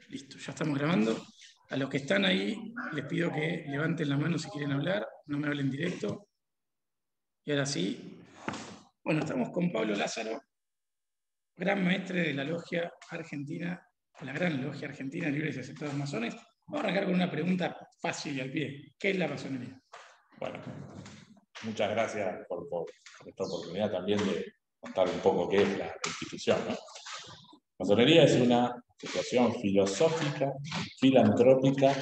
Listo, ya estamos grabando. A los que están ahí, les pido que levanten la mano si quieren hablar, no me hablen directo. Y ahora sí. Bueno, estamos con Pablo Lázaro, gran maestre de la logia argentina, la gran logia argentina Libres y Aceptados Masones. Vamos a arrancar con una pregunta fácil y al pie. ¿Qué es la masonería? Bueno, muchas gracias por esta oportunidad también de contar un poco qué es la institución, ¿no? Masonería es una asociación filosófica, filantrópica,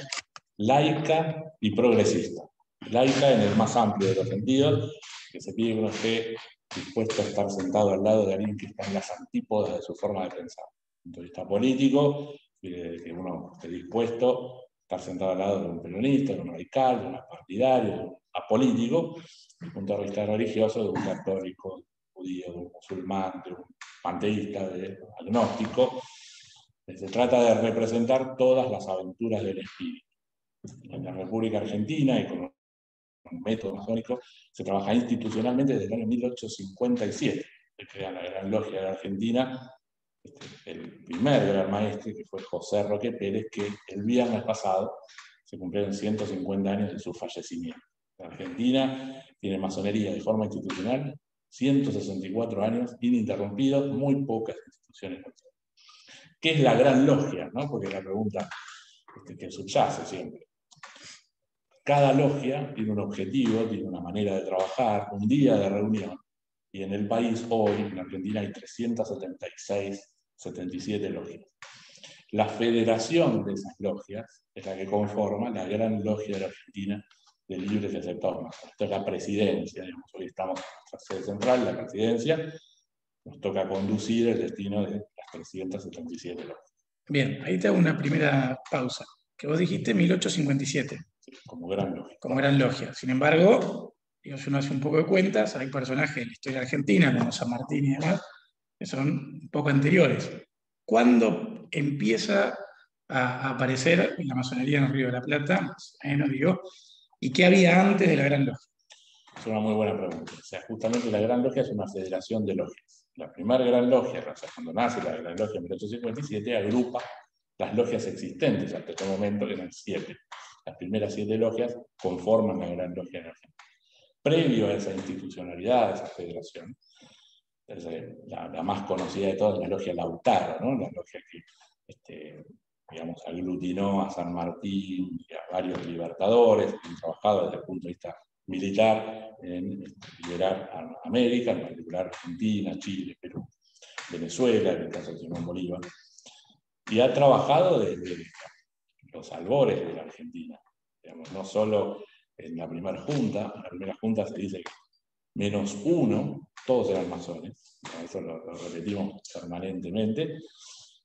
laica y progresista. Laica en el más amplio de los sentidos, que se pide que uno esté dispuesto a estar sentado al lado de alguien que está en las antípodas de su forma de pensar. Desde un punto de vista político, quiere que uno esté dispuesto a estar sentado al lado de un peronista, de un radical, de un partidario, de un apolítico, desde un punto de vista religioso, de un católico, de un judío, de un musulmán, de un panteísta, de un agnóstico. Se trata de representar todas las aventuras del espíritu. En la República Argentina y con un método masónico se trabaja institucionalmente desde el año 1857, que crea la Gran Logia de la Argentina, el primer gran maestre, que fue José Roque Pérez, que el viernes pasado se cumplieron 150 años de su fallecimiento. La Argentina tiene masonería de forma institucional 164 años ininterrumpidos, muy pocas instituciones. ¿Qué es la Gran Logia? ¿No? Porque es la pregunta que subyace siempre. Cada logia tiene un objetivo, tiene una manera de trabajar, un día de reunión. Y en el país hoy, en Argentina, hay 376, 77 logias. La federación de esas logias es la que conforma la Gran Logia de la Argentina de Libres y Aceptados Masones. Esto es la presidencia, digamos. Hoy estamos en la sede central, la presidencia. Nos toca conducir el destino de las 377 logias. Bien, ahí te hago una primera pausa. Que vos dijiste 1857. Sí, como gran logia. Como gran logia. Sin embargo, digo, si uno hace un poco de cuentas, hay personajes de la historia argentina, como San Martín y demás, que son un poco anteriores. ¿Cuándo empieza a aparecer la masonería en el Río de la Plata? Más o menos, digo. ¿Y qué había antes de la Gran Logia? Es una muy buena pregunta. O sea, justamente la Gran Logia es una federación de logias. La primera Gran Logia, o sea, cuando nace la Gran Logia en 1857, agrupa las logias existentes hasta este momento, que eran 7. Las primeras 7 logias conforman la Gran Logia de Argentina. Previo a esa institucionalidad, a esa federación, la más conocida de todas es la Logia Lautaro, ¿no? La logia que digamos, aglutinó a San Martín y a varios libertadores, que han trabajado desde el punto de vista militar en liberar a América, en particular Argentina, Chile, Perú, Venezuela, en el caso de Simón Bolívar, y ha trabajado desde los albores de la Argentina. Digamos, no solo en la primera junta se dice que -1, todos eran masones, eso lo repetimos permanentemente,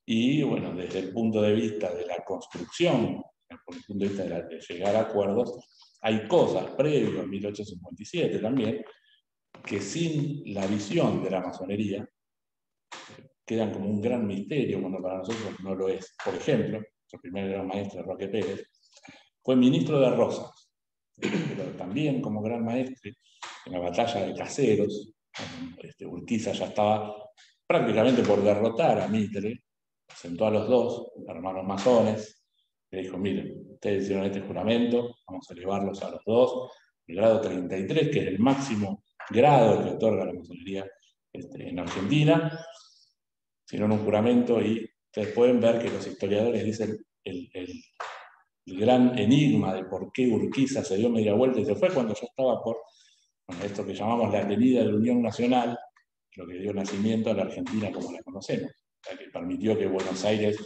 y bueno, desde el punto de vista de la construcción, desde el punto de vista de llegar a acuerdos, hay cosas previo a 1857 también, que sin la visión de la masonería quedan como un gran misterio, cuando para nosotros no lo es. Por ejemplo, nuestro primer gran maestro, Roque Pérez, fue ministro de Rosas, pero también como gran maestre en la batalla de Caseros. Urquiza ya estaba prácticamente por derrotar a Mitre, sentó a los dos, hermanos masones, le dijo: miren, ustedes hicieron este juramento, vamos a elevarlos a los dos, el grado 33, que es el máximo grado que otorga la masonería en Argentina. Hicieron un juramento y ustedes pueden ver que los historiadores dicen el gran enigma de por qué Urquiza se dio media vuelta y se fue cuando ya estaba por esto que llamamos la Avenida de la Unión Nacional, lo que dio nacimiento a la Argentina como la conocemos, la que permitió que Buenos Aires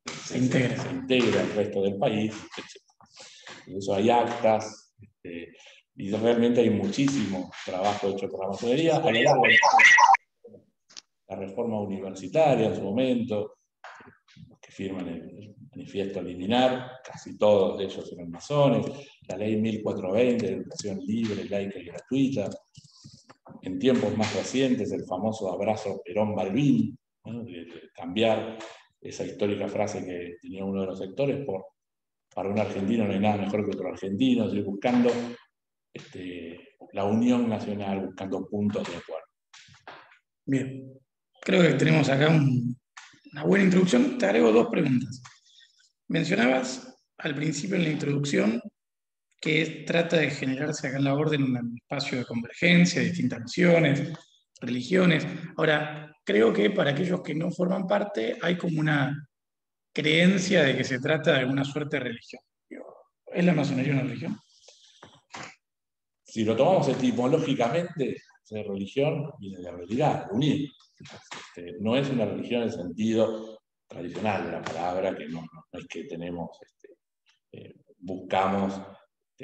se integre al resto del país, etc. Por eso hay actas, y realmente hay muchísimo trabajo hecho por la masonería a lo largo de la reforma universitaria en su momento, los que firman el manifiesto liminar, casi todos de ellos eran masones, la ley 1420 de educación libre, laica y gratuita. En tiempos más recientes, el famoso abrazo Perón-Balbín, ¿no? De cambiar esa histórica frase que tenía uno de los sectores por: para un argentino no hay nada mejor que otro argentino, estoy buscando la unión nacional, buscando puntos de acuerdo. Bien, creo que tenemos acá una buena introducción. Te agrego dos preguntas. Mencionabas al principio en la introducción que trata de generarse acá en la orden un espacio de convergencia, de distintas naciones, religiones. Ahora, creo que para aquellos que no forman parte hay como una creencia de que se trata de alguna suerte de religión. ¿Es la masonería una religión? Si lo tomamos etimológicamente, de religión viene de realidad, de unir. No es una religión en el sentido tradicional de la palabra, que no es que tenemos, buscamos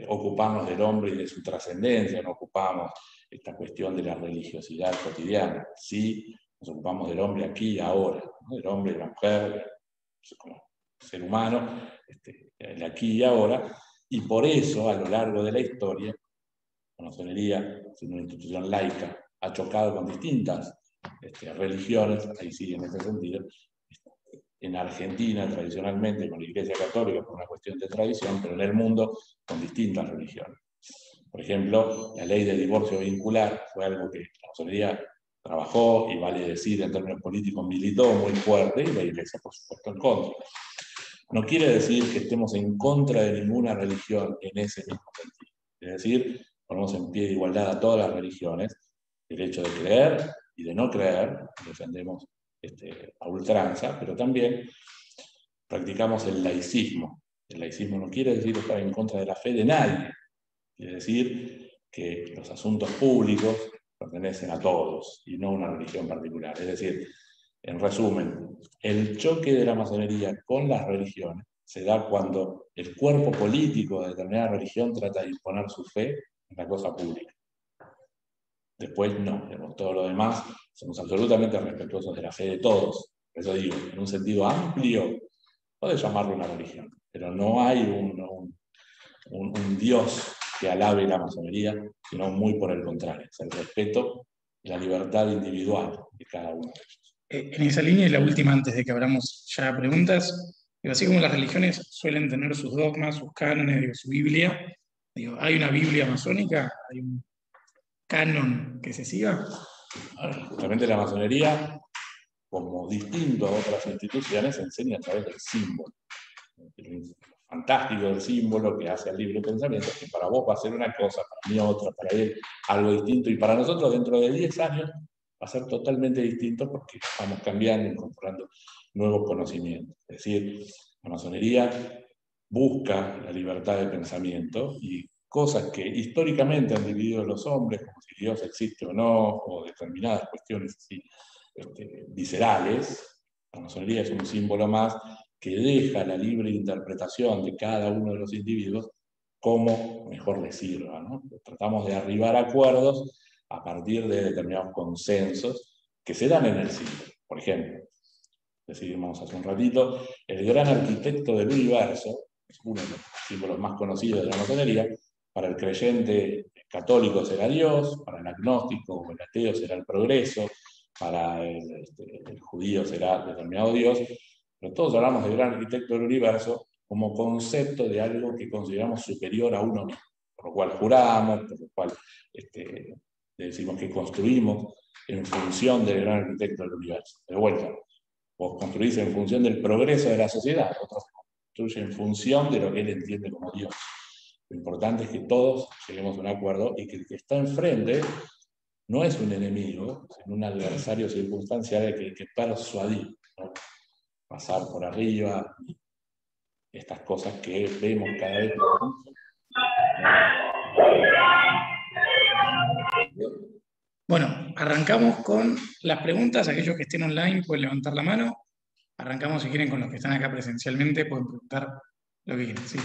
ocuparnos del hombre y de su trascendencia, no ocupamos esta cuestión de la religiosidad cotidiana. Sí, nos ocupamos del hombre aquí y ahora, ¿no? Del hombre y de la mujer, como ser humano, el aquí y ahora, y por eso a lo largo de la historia, la masonería, siendo una institución laica, ha chocado con distintas religiones, ahí sí, en ese sentido. En Argentina, tradicionalmente, con la Iglesia Católica, por una cuestión de tradición, pero en el mundo, con distintas religiones. Por ejemplo, la ley de divorcio vincular fue algo que la masonería trabajó y, vale decir, en términos políticos, militó muy fuerte, y la Iglesia, por supuesto, en contra. No quiere decir que estemos en contra de ninguna religión en ese mismo sentido. Es decir, ponemos en pie de igualdad a todas las religiones, el hecho de creer y de no creer, defendemos a ultranza, pero también practicamos el laicismo. El laicismo no quiere decir estar en contra de la fe de nadie, quiere decir que los asuntos públicos pertenecen a todos y no a una religión particular. Es decir, en resumen, el choque de la masonería con las religiones se da cuando el cuerpo político de determinada religión trata de imponer su fe en la cosa pública. Después no, todo lo demás somos absolutamente respetuosos de la fe de todos. Por eso digo, en un sentido amplio, puede llamarlo una religión, pero no hay un Dios que alabe la masonería, sino muy por el contrario, es el respeto y la libertad individual de cada uno de ellos. En esa línea, y la última antes de que abramos ya preguntas, digo, así como las religiones suelen tener sus dogmas, sus cánones, digo, su Biblia, digo, ¿hay una Biblia masónica? ¿Hay un canon que se siga? Justamente la masonería, como distinto a otras instituciones, enseña a través del símbolo. Fantástico del símbolo que hace al libre pensamiento, que para vos va a ser una cosa, para mí otra, para él algo distinto, y para nosotros dentro de 10 años va a ser totalmente distinto porque vamos cambiando, incorporando nuevos conocimientos. Es decir, la masonería busca la libertad de pensamiento y cosas que históricamente han dividido los hombres, como si Dios existe o no, o determinadas cuestiones así, viscerales. La masonería es un símbolo más que deja la libre interpretación de cada uno de los individuos como mejor les sirva, ¿no? Tratamos de arribar a acuerdos a partir de determinados consensos que se dan en el símbolo. Por ejemplo, decimos hace un ratito, el gran arquitecto del universo, es uno de los símbolos más conocidos de la masonería. Para el creyente católico será Dios, para el agnóstico o el ateo será el progreso, para el judío será determinado Dios, pero todos hablamos del gran arquitecto del universo como concepto de algo que consideramos superior a uno mismo, por lo cual juramos, por lo cual decimos que construimos en función del gran arquitecto del universo. De vuelta, vos construís en función del progreso de la sociedad, otros construyen en función de lo que él entiende como Dios. Lo importante es que todos lleguemos a un acuerdo y que el que está enfrente no es un enemigo, sino un adversario circunstancial que hay que persuadir, ¿no? Pasar por arriba, estas cosas que vemos cada vez más. Bueno, arrancamos con las preguntas. Aquellos que estén online pueden levantar la mano. Arrancamos, si quieren, con los que están acá presencialmente, pueden preguntar lo que quieran. Sí.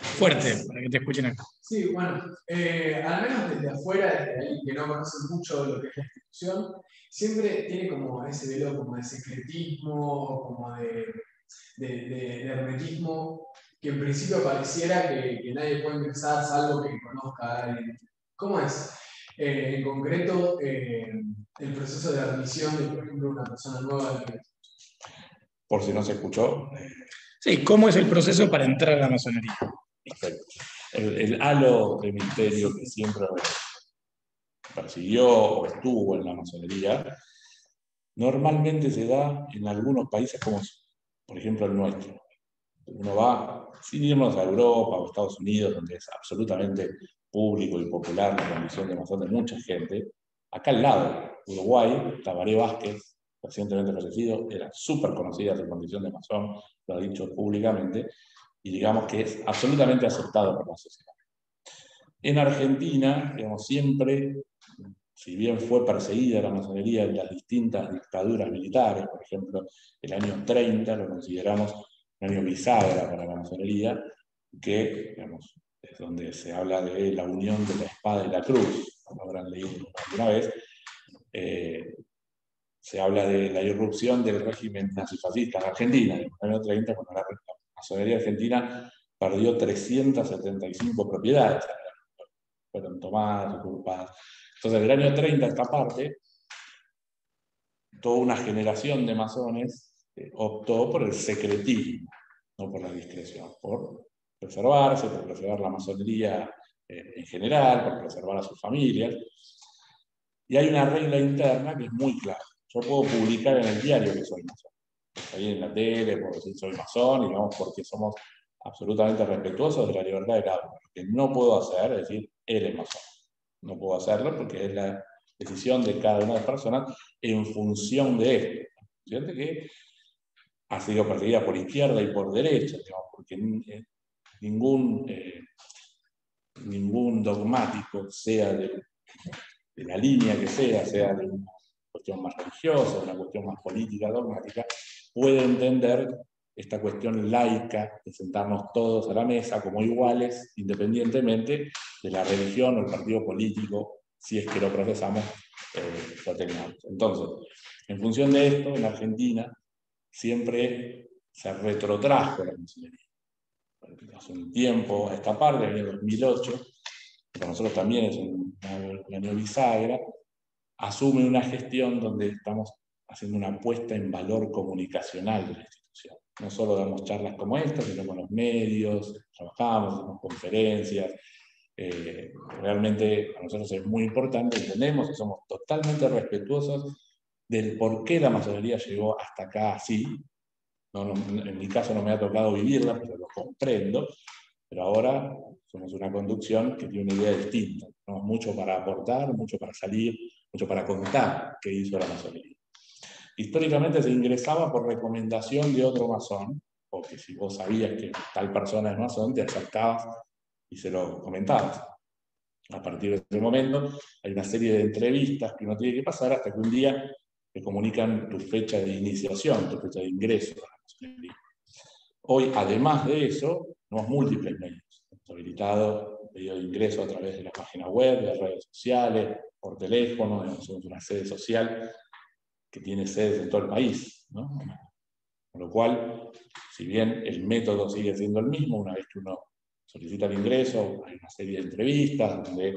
Fuerte, para que te escuchen acá. Sí, bueno, al menos desde afuera, desde alguien que no conoce mucho lo que es la institución, siempre tiene como ese velo como de secretismo, como de hermetismo, que en principio pareciera que nadie puede ingresar salvo que conozca a alguien. ¿Cómo es, en concreto, el proceso de admisión de, por ejemplo, una persona nueva al proyecto? Por si no se escuchó. Sí, ¿cómo es el proceso para entrar a la masonería? Perfecto. El halo de misterio que siempre persiguió o estuvo en la masonería normalmente se da en algunos países como, por ejemplo, el nuestro. Uno va, sin irnos a Europa o Estados Unidos, donde es absolutamente público y popular la condición de masón de mucha gente. Acá al lado, Uruguay, Tabaré Vázquez, recientemente fallecido, era súper conocida su condición de masón, lo ha dicho públicamente, y digamos que es absolutamente aceptado por la sociedad. En Argentina, digamos, siempre, si bien fue perseguida la masonería en las distintas dictaduras militares, por ejemplo, el año 30 lo consideramos un año bisagra para la masonería, que, digamos, es donde se habla de la unión de la espada y la cruz, como habrán leído alguna vez, se habla de la irrupción del régimen nazifascista en Argentina, en el año 30, cuando la masonería argentina perdió 375 propiedades, fueron tomadas, ocupadas. Entonces, del año 30 a esta parte, toda una generación de masones optó por el secretismo, no por la discreción, por preservarse, por preservar la masonería en general, por preservar a sus familias. Y hay una regla interna que es muy clara. Yo puedo publicar en el diario que soy masón. Ahí en la tele puedo decir soy masón, y digamos, porque somos absolutamente respetuosos de la libertad de cada uno. Lo que no puedo hacer es decir, eres masón. No puedo hacerlo porque es la decisión de cada una de las personas en función de esto. Fíjate que ha sido perseguida por izquierda y por derecha, digamos, porque ningún dogmático, sea de la línea que sea de una cuestión más religiosa, de una cuestión más política, dogmática, puede entender esta cuestión laica de sentarnos todos a la mesa como iguales, independientemente de la religión o el partido político, si es que lo profesamos, lo tengamos. Entonces, en función de esto, en Argentina siempre se retrotrajo la masonería. Hace un tiempo, a esta parte, en el año 2008, que para nosotros también es un año bisagra, asume una gestión donde estamos haciendo una puesta en valor comunicacional de la institución. No solo damos charlas como esta, sino con los medios, trabajamos, hacemos conferencias. Realmente para nosotros es muy importante, entendemos y somos totalmente respetuosos del por qué la masonería llegó hasta acá así. En mi caso no me ha tocado vivirla, pero lo comprendo. Pero ahora somos una conducción que tiene una idea distinta. Tenemos mucho para aportar, mucho para salir, mucho para contar qué hizo la masonería. Históricamente se ingresaba por recomendación de otro masón, porque si vos sabías que tal persona es masón, te acercabas y se lo comentabas. A partir de ese momento hay una serie de entrevistas que uno tiene que pasar hasta que un día te comunican tu fecha de iniciación, tu fecha de ingreso a la masonería. Hoy, además de eso, tenemos múltiples medios. Hemos habilitado medio de ingreso a través de la página web, de las redes sociales, por teléfono. Somos una sede social que tiene sedes en todo el país, ¿no? Con lo cual, si bien el método sigue siendo el mismo, una vez que uno solicita el ingreso, hay una serie de entrevistas donde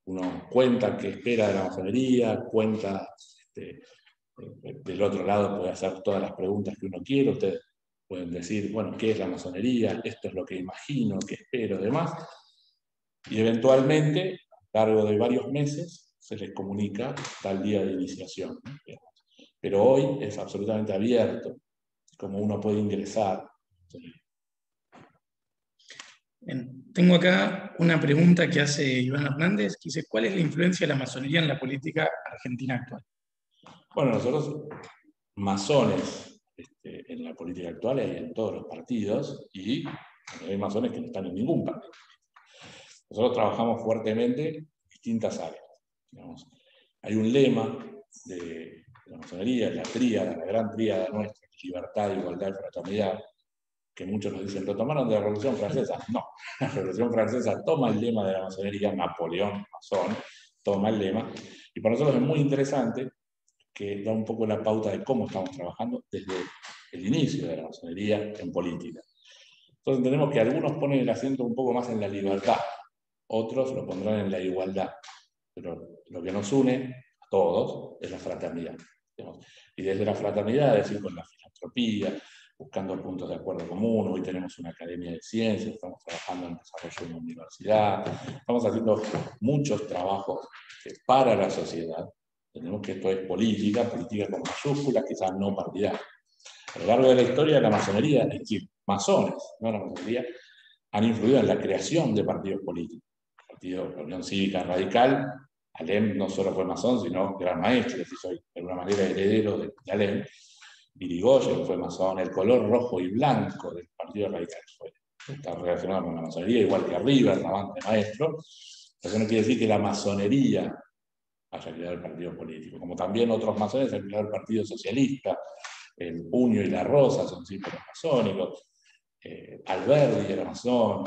uno cuenta qué espera de la masonería, cuenta, del otro lado puede hacer todas las preguntas que uno quiere, ustedes pueden decir, bueno, ¿qué es la masonería? Esto es lo que imagino, qué espero, demás. Y eventualmente, a lo largo de varios meses, se les comunica tal día de iniciación. Pero hoy es absolutamente abierto, como uno puede ingresar. Bien. Tengo acá una pregunta que hace Iván Hernández, que dice, ¿cuál es la influencia de la masonería en la política argentina actual? Bueno, nosotros, masones en la política actual hay en todos los partidos, y hay masones que no están en ningún partido. Nosotros trabajamos fuertemente en distintas áreas. Digamos, hay un lema de la masonería, la tríada, la gran tríada nuestra, libertad, igualdad y fraternidad, que muchos nos dicen, ¿lo tomaron de la Revolución Francesa? No, la Revolución Francesa toma el lema de la masonería, Napoleón, masón, toma el lema, y para nosotros es muy interesante que da un poco la pauta de cómo estamos trabajando desde el inicio de la masonería en política. Entonces entendemos que algunos ponen el acento un poco más en la libertad, otros lo pondrán en la igualdad, pero lo que nos une a todos es la fraternidad. Digamos. Y desde la fraternidad, es decir, con la filantropía, buscando puntos de acuerdo común. Hoy tenemos una academia de ciencias, estamos trabajando en el desarrollo de una universidad, estamos haciendo muchos trabajos para la sociedad, Entendemos que esto es política con mayúsculas, quizás no partidaria. A lo largo de la historia, la masonería, es decir, masones, no la masonería, han influido en la creación de partidos políticos. El partido de la Unión Cívica Radical, Alem no solo fue masón, sino gran maestro, es decir, soy de alguna manera heredero de Alem. Irigoyen fue masón, el color rojo y blanco del Partido Radical está relacionado con la masonería, igual que River, la banda de maestros. Eso no quiere decir que la masonería haya creado el partido político, como también otros masones han creado el Partido Socialista, el puño y la rosa son símbolos masónicos, Alberdi era masón,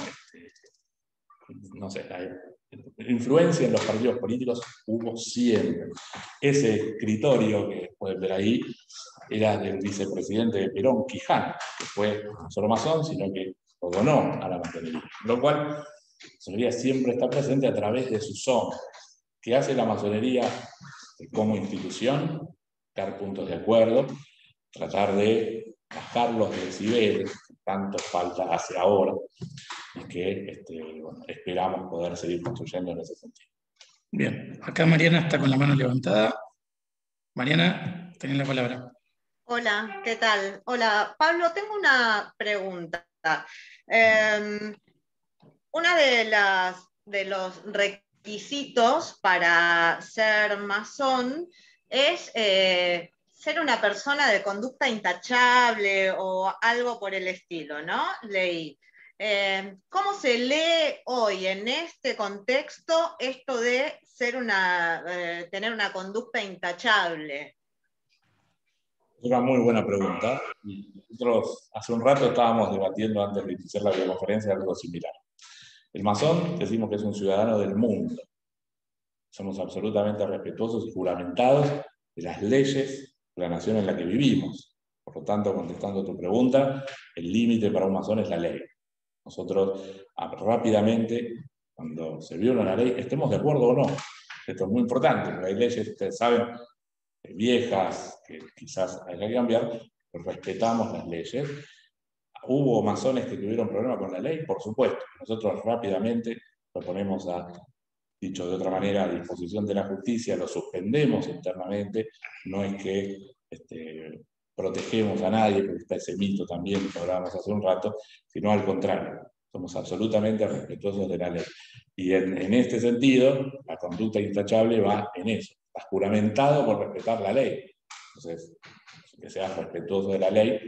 no sé, la influencia en los partidos políticos hubo siempre. Ese escritorio que pueden ver ahí era del vicepresidente de Perón, Quijano, que fue no solo masón, sino que lo donó a la masonería. Lo cual, la masonería siempre está presente a través de sus hombres. ¿Qué hace la masonería como institución? Dar puntos de acuerdo, tratar de bajar los decibeles, que tanto falta hace ahora, y que bueno, esperamos poder seguir construyendo en ese sentido. Bien, acá Mariana está con la mano levantada. Mariana, tenés la palabra. Hola, ¿qué tal? Hola, Pablo, tengo una pregunta. Una de los requisitos para ser masón es ser una persona de conducta intachable o algo por el estilo, ¿no? Leí. ¿Cómo se lee hoy en este contexto esto de tener una conducta intachable? Es una muy buena pregunta. Nosotros hace un rato estábamos debatiendo antes de iniciar la videoconferencia algo similar. El masón decimos que es un ciudadano del mundo. Somos absolutamente respetuosos y juramentados de las leyes de la nación en la que vivimos. Por lo tanto, contestando tu pregunta, el límite para un masón es la ley. Nosotros rápidamente, cuando se viola la ley, estemos de acuerdo o no. Esto es muy importante, porque hay leyes, ustedes saben, viejas, que quizás hay que cambiar, pero respetamos las leyes. ¿Hubo masones que tuvieron problemas con la ley? Por supuesto. Nosotros rápidamente lo ponemos dicho de otra manera, a disposición de la justicia, lo suspendemos internamente, no es que protegemos a nadie, porque está ese mito también que hablábamos hace un rato, sino al contrario, somos absolutamente respetuosos de la ley. Y en este sentido, la conducta intachable va en eso, estás juramentado por respetar la ley. Entonces, que seas respetuoso de la ley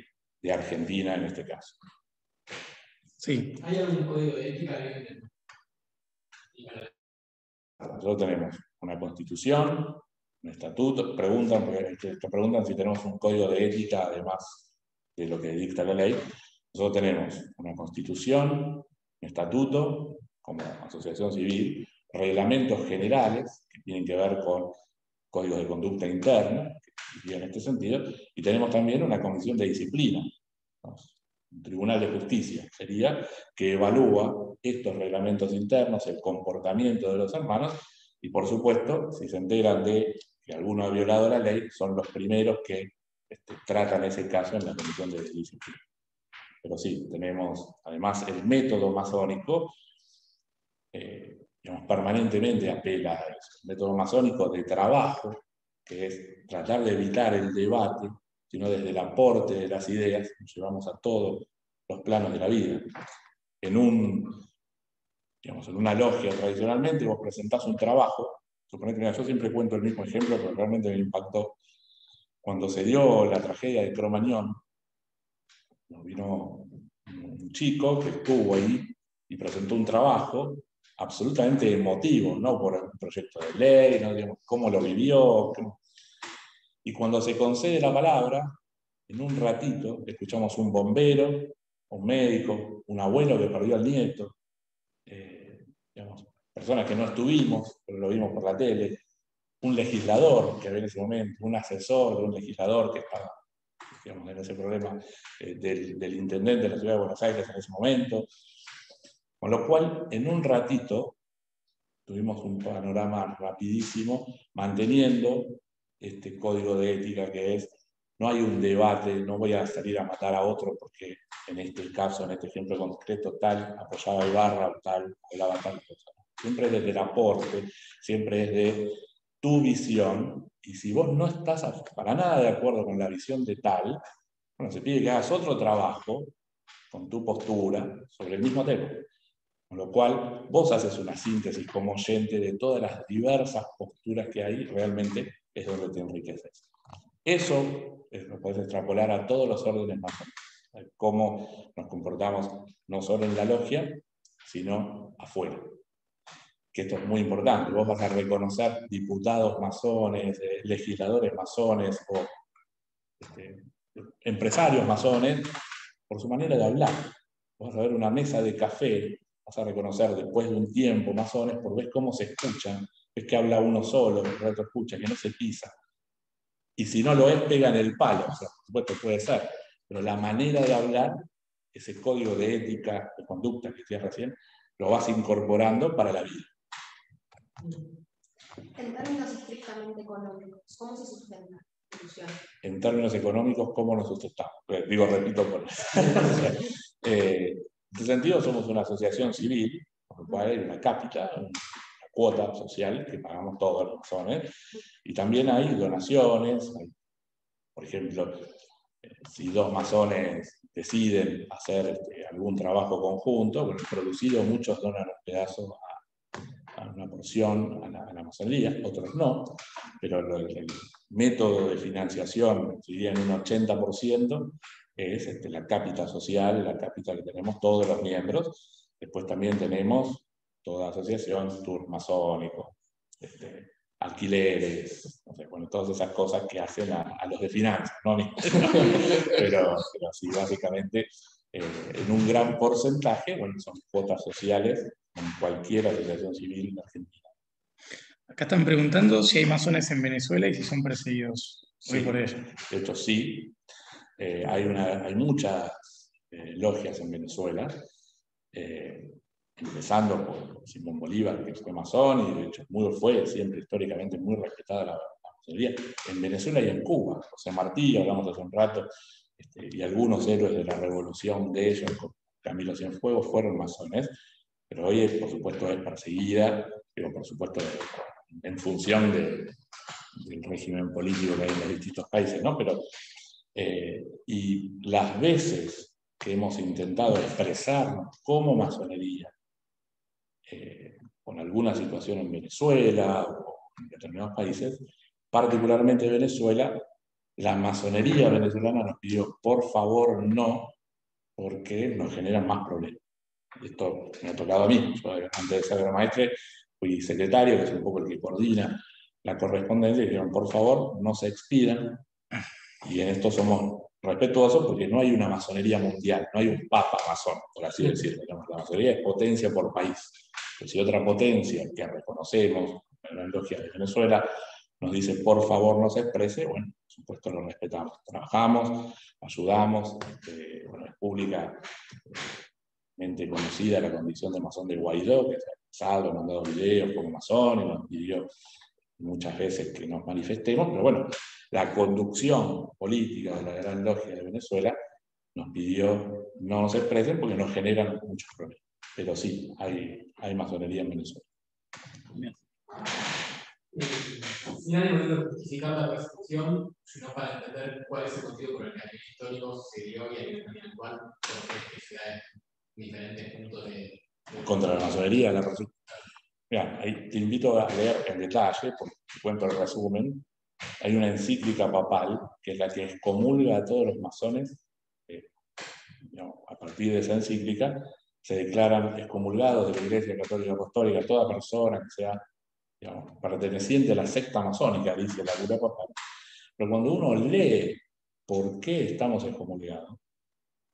de Argentina en este caso. Sí. ¿Hay algún código de ética? Nosotros tenemos una constitución, un estatuto, te preguntan si tenemos un código de ética además de lo que dicta la ley. Nosotros tenemos una constitución, un estatuto como asociación civil, reglamentos generales que tienen que ver con códigos de conducta interna, que en este sentido, y tenemos también una comisión de disciplina, ¿no? Un tribunal de justicia sería que evalúa estos reglamentos internos, el comportamiento de los hermanos, y por supuesto, si se enteran de que alguno ha violado la ley, son los primeros que tratan ese caso en la comisión de disciplina. Pero sí, tenemos además el método masónico, digamos, permanentemente apela a eso. El método masónico de trabajo, que es tratar de evitar el debate, sino desde el aporte de las ideas, nos llevamos a todos los planos de la vida. En una logia tradicionalmente vos presentás un trabajo, suponete, yo siempre cuento el mismo ejemplo, pero realmente me impactó. Cuando se dio la tragedia de Cromañón, nos vino un chico que estuvo ahí y presentó un trabajo absolutamente emotivo, no por un proyecto de ley, no, digamos, cómo lo vivió. Y cuando se concede la palabra, en un ratito escuchamos un bombero, un médico, un abuelo que perdió al nieto, digamos, personas que no estuvimos, pero lo vimos por la tele, un legislador que había en ese momento, un asesor de un legislador que estaba, digamos, en ese problema del intendente de la ciudad de Buenos Aires en ese momento. Con lo cual, en un ratito, tuvimos un panorama rapidísimo, manteniendo este código de ética que es, no hay un debate, no voy a salir a matar a otro porque en este caso, en este ejemplo concreto, tal apoyaba a Ibarra o tal hablaba tal cosa. Siempre desde el aporte, siempre desde tu visión, y si vos no estás para nada de acuerdo con la visión de tal, bueno, se pide que hagas otro trabajo con tu postura sobre el mismo tema. Con lo cual, vos haces una síntesis como oyente de todas las diversas posturas que hay, realmente es donde te enriqueces. Eso lo podés extrapolar a todos los órdenes masónicos, cómo nos comportamos no solo en la logia, sino afuera. Que esto es muy importante. Vos vas a reconocer diputados masones, legisladores masones o empresarios masones por su manera de hablar. Vas a ver una mesa de café, vas a reconocer después de un tiempo masones por ver cómo se escuchan, ves que habla uno solo, el otro escucha, que no se pisa. Y si no lo es, pega en el palo. O sea, por supuesto puede ser, pero la manera de hablar, ese código de ética, de conducta que decías recién, lo vas incorporando para la vida. En términos estrictamente económicos, ¿cómo se sustenta la institución? En términos económicos, ¿cómo nos sustentamos? Digo, repito, por en este sentido, somos una asociación civil, por lo cual hay una cápita, una cuota social que pagamos todos los masones, y también hay donaciones. Por ejemplo, si dos masones deciden hacer algún trabajo conjunto, bueno, producido, muchos donan un pedazo a una porción a la masonería, otros no, pero el método de financiación, diría en un 80%, es la cápita social, la cápita que tenemos todos los miembros. Después también tenemos toda asociación, tour masónico, alquileres, no sé, bueno, todas esas cosas que hacen a los de finanzas, ¿no? pero sí, básicamente, en un gran porcentaje, bueno, son cuotas sociales en cualquier asociación civil argentina. Acá están preguntando si hay masones en Venezuela y si son perseguidos hoy Sí, por ello. de hecho sí. Hay muchas logias en Venezuela, empezando por Simón Bolívar, que fue masón, y de hecho fue siempre históricamente muy respetada la masonería, en Venezuela y en Cuba. José Martí, hablamos hace un rato, y algunos héroes de la revolución de ellos, como Camilo Cienfuegos, fueron masones, pero hoy, por supuesto, es perseguida, pero por supuesto en función del régimen político que hay en los distintos países, ¿no? Pero, y las veces que hemos intentado expresarnos como masonería, con alguna situación en Venezuela o en determinados países, particularmente Venezuela, la masonería venezolana nos pidió, por favor, no, porque nos generan más problemas. Esto me ha tocado a mí. Yo, antes de ser maestre, fui secretario, que es un poco el que coordina la correspondencia, y dijeron, por favor, no se expidan. Y en esto somos respetuosos porque no hay una masonería mundial, no hay un papa masón, por así decirlo. La masonería es potencia por país. Pero si otra potencia que reconocemos, la logia de Venezuela, nos dice, por favor, no se exprese, bueno, por supuesto lo respetamos. Trabajamos, ayudamos, bueno, es pública conocida la condición de masón de Guaidó, que se ha pasado, mandado videos como masón y nos pidió muchas veces que nos manifestemos, pero bueno, la conducción política de la Gran Logia de Venezuela nos pidió no nos expresen porque nos generan muchos problemas. Pero sí, hay masonería en Venezuela. Bien. Sin ánimo de justificar la persecución, sino para entender cuál es el motivo por el que a nivel histórico se dio y a nivel también actual, porque ciudades diferentes puntos de... Contra la masonería, la persecución. Mira, te invito a leer en detalle, porque cuento el resumen. Hay una encíclica papal, que es la que excomulga a todos los masones. A partir de esa encíclica, se declaran excomulgados de la Iglesia Católica Apostólica toda persona que sea, perteneciente a la secta masónica, dice la cura papal. Pero cuando uno lee por qué estamos excomulgados,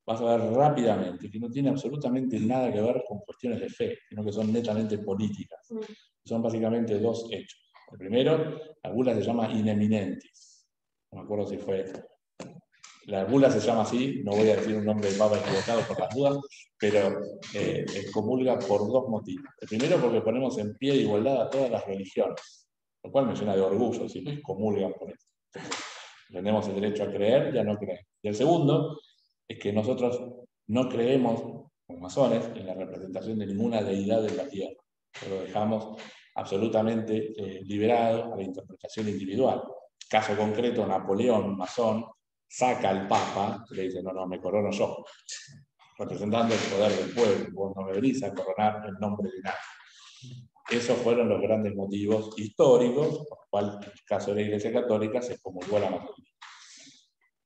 vas a ver rápidamente que no tiene absolutamente nada que ver con cuestiones de fe, sino que son netamente políticas. Son básicamente dos hechos. El primero, la bula se llama in eminentis. No me acuerdo si fue... La bula se llama así, no voy a decir un nombre de papa equivocado por las dudas, pero excomulga por dos motivos. El primero, porque ponemos en pie de igualdad a todas las religiones, lo cual me llena de orgullo si nos excomulgan por eso. Tenemos el derecho a creer y a no creer. Y el segundo es que nosotros no creemos, como masones, en la representación de ninguna deidad en la tierra. Lo dejamos absolutamente liberado a la interpretación individual. Caso concreto, Napoleón, masón, saca al Papa y le dice, no, me corono yo, representando el poder del pueblo, vos no me venís a coronar en nombre de nadie. Esos fueron los grandes motivos históricos, por los cuales en el caso de la Iglesia Católica se comulgó la masonería.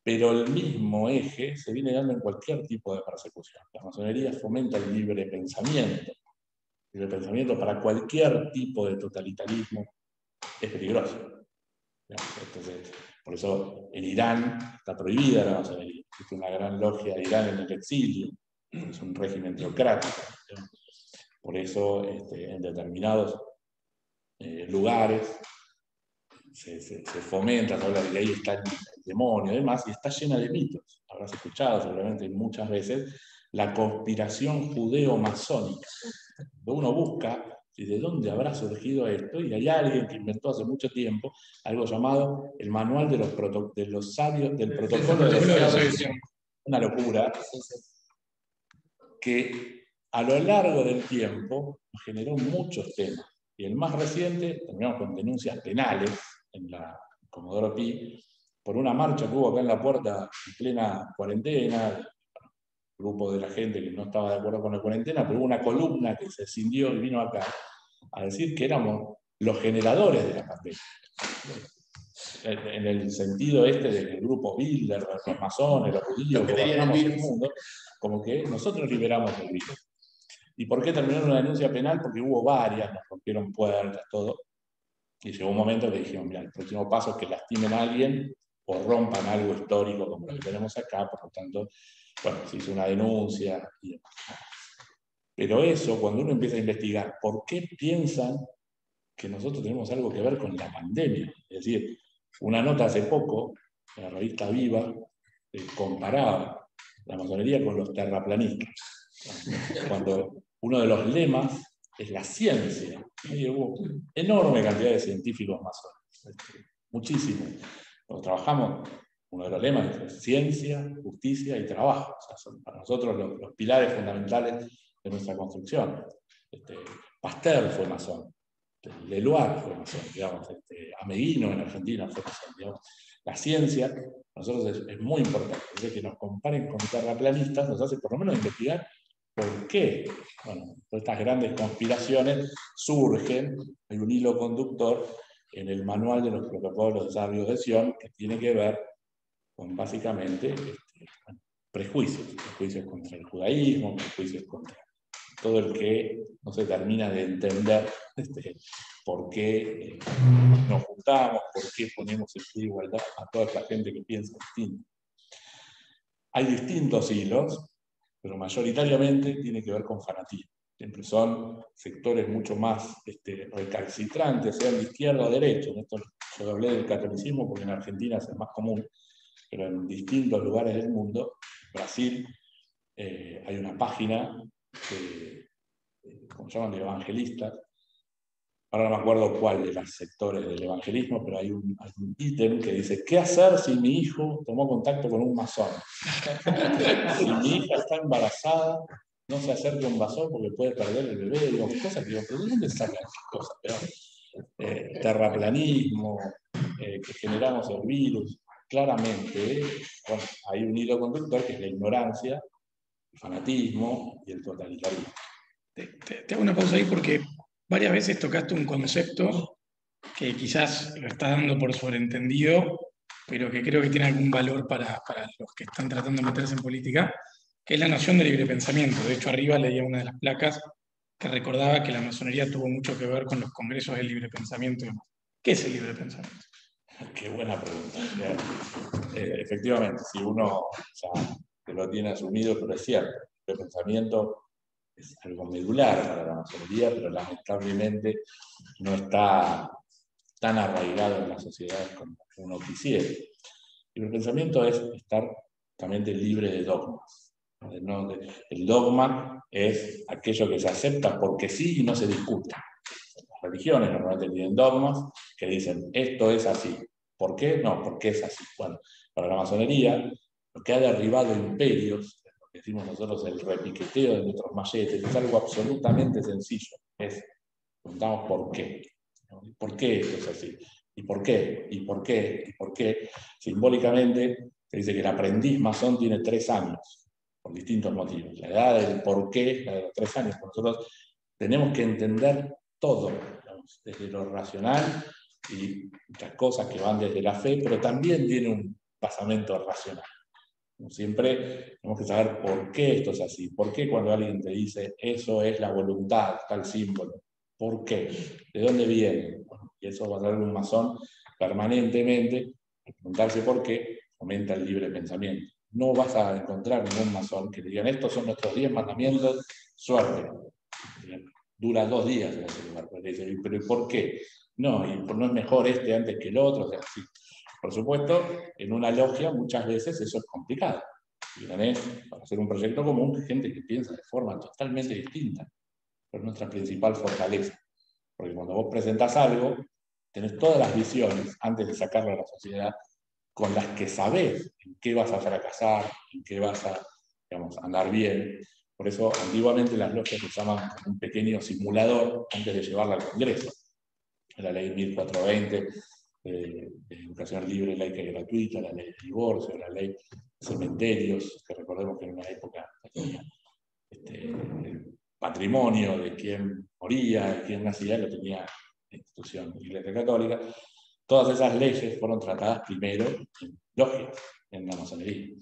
Pero el mismo eje se viene dando en cualquier tipo de persecución. La masonería fomenta el libre pensamiento. El libre pensamiento para cualquier tipo de totalitarismo es peligroso. Entonces, por eso en Irán está prohibida la masonería. Existe una gran logia de Irán en el exilio. Es un régimen teocrático. Por eso en determinados lugares se fomenta, se habla de que ahí está el demonio y demás, y está llena de mitos. Habrás escuchado seguramente muchas veces la conspiración judeo-masónica. Uno busca de dónde habrá surgido esto, y hay alguien que inventó hace mucho tiempo algo llamado el manual de los sabios, del protocolo de los sabios. Una locura que a lo largo del tiempo generó muchos temas. Y el más reciente, terminamos con denuncias penales en la Comodoro Pi, por una marcha que hubo acá en La Puerta en plena cuarentena, grupo de la gente que no estaba de acuerdo con la cuarentena, pero hubo una columna que se escindió y vino acá a decir que éramos los generadores de la pandemia. En el sentido del grupo Bilder, los masones, los judíos, que gobernamos el mundo, como que nosotros liberamos el virus. ¿Y por qué terminó en una denuncia penal? Porque hubo varias, nos rompieron puertas, todo. Y llegó un momento que dijimos, mira, el próximo paso es que lastimen a alguien o rompan algo histórico como lo que tenemos acá, por lo tanto, bueno, se hizo una denuncia y demás. Pero eso, cuando uno empieza a investigar por qué piensan que nosotros tenemos algo que ver con la pandemia, es decir, una nota hace poco, en la revista Viva, comparaba la masonería con los terraplanistas. Cuando uno de los lemas es la ciencia. Y hubo enorme cantidad de científicos masones, muchísimos. Cuando trabajamos, uno de los lemas es ciencia, justicia y trabajo. O sea, son para nosotros los pilares fundamentales de nuestra construcción. Pasteur fue masón, Leloir fue masón, digamos, Ameguino en Argentina fue masón, digamos. La ciencia, para nosotros es muy importante. Entonces, que nos comparen con terraplanistas nos hace por lo menos investigar por qué. Bueno, estas grandes conspiraciones surgen, hay un hilo conductor en el manual de los protocolos de sabios de Sion que tiene que ver con básicamente prejuicios contra el judaísmo, prejuicios contra todo el que no se termina de entender por qué nos juntamos, por qué ponemos en pie de igualdad a toda esta gente que piensa distinto. Hay distintos hilos, pero mayoritariamente tiene que ver con fanatismo. Siempre son sectores mucho más recalcitrantes, sean de izquierda o derecha. Esto yo hablé del catolicismo porque en Argentina es el más común, pero en distintos lugares del mundo, Brasil, hay una página como se llaman, de evangelistas. Ahora no me acuerdo cuál de los sectores del evangelismo, pero hay un ítem que dice, ¿qué hacer si mi hijo tomó contacto con un masón? Si mi hija está embarazada, no se acerque a un masón porque puede perder el bebé. Digo, cosas que digo, ¿pero de dónde sacan esas cosas? Terraplanismo, que generamos el virus. Claramente, bueno, hay un hilo conductor que es la ignorancia, el fanatismo y el totalitarismo. Te hago una pausa ahí porque varias veces tocaste un concepto que quizás lo estás dando por sobreentendido, pero que creo que tiene algún valor para los que están tratando de meterse en política, que es la noción de libre pensamiento. De hecho, arriba leía una de las placas que recordaba que la masonería tuvo mucho que ver con los congresos del libre pensamiento y demás. ¿Qué es el libre pensamiento? Qué buena pregunta. Efectivamente, si uno ya lo tiene asumido, pero es cierto, el pensamiento es algo medular para la masonería, pero lamentablemente no está tan arraigado en la sociedad como uno quisiera. Y el pensamiento es estar también libre de dogmas. El dogma es aquello que se acepta porque sí y no se discute. Las religiones normalmente tienen dogmas que dicen esto es así. ¿Por qué? No, porque es así. Bueno, para la masonería, lo que ha derribado imperios, lo que decimos nosotros el repiqueteo de nuestros malletes, es algo absolutamente sencillo. Es preguntamos por qué. ¿Por qué esto es así? ¿Y por qué? ¿Y por qué? ¿Y por qué? Simbólicamente se dice que el aprendiz masón tiene 3 años, por distintos motivos. La edad del por qué, la de los 3 años. Nosotros tenemos que entender todo, digamos, desde lo racional y muchas cosas que van desde la fe, pero también tiene un basamento racional. Como siempre, tenemos que saber por qué esto es así. ¿Por qué cuando alguien te dice eso es la voluntad, tal símbolo? ¿Por qué? ¿De dónde viene? Bueno, y eso va a ser un masón permanentemente. Preguntarse por qué fomenta el libre pensamiento. No vas a encontrar ningún masón que le digan estos son nuestros 10 mandamientos, suerte. Dura 2 días en ese lugar. Pero ¿y por qué? No, y no es mejor este antes que el otro. O sea, sí. Por supuesto, en una logia muchas veces eso es complicado. Y tenés, para hacer un proyecto común, gente que piensa de forma totalmente distinta. Pero es nuestra principal fortaleza. Porque cuando vos presentás algo, tenés todas las visiones, antes de sacarlo a la sociedad, con las que sabés en qué vas a fracasar, en qué vas a, digamos, andar bien. Por eso, antiguamente las logias usaban un pequeño simulador antes de llevarla al Congreso. La ley 1420 de educación libre, laica y gratuita, la ley de divorcio, la ley de cementerios, que recordemos que en una época tenía el patrimonio de quien moría, de quien nacía, lo tenía la institución Iglesia Católica. Todas esas leyes fueron tratadas primero en logias, en la masonería.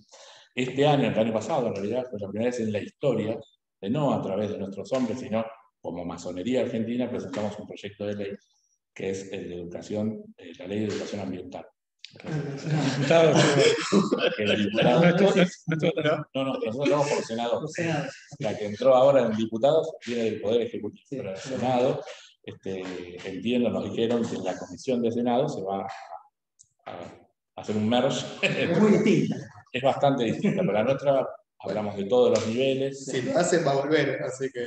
Este año, el año pasado, en realidad, fue la primera vez en la historia, de no a través de nuestros hombres, sino como Masonería Argentina, presentamos un proyecto de ley que es el de educación, la ley de educación ambiental. Diputado, no, nosotros vamos por senador. La que entró ahora en diputados viene del Poder Ejecutivo, pero en el Senado, entiendo, nos dijeron que en la comisión de Senado se va a hacer un merge. Es muy distinta. Es bastante distinta, pero la nuestra hablamos de todos los niveles. Si lo hacen va a volver, así que...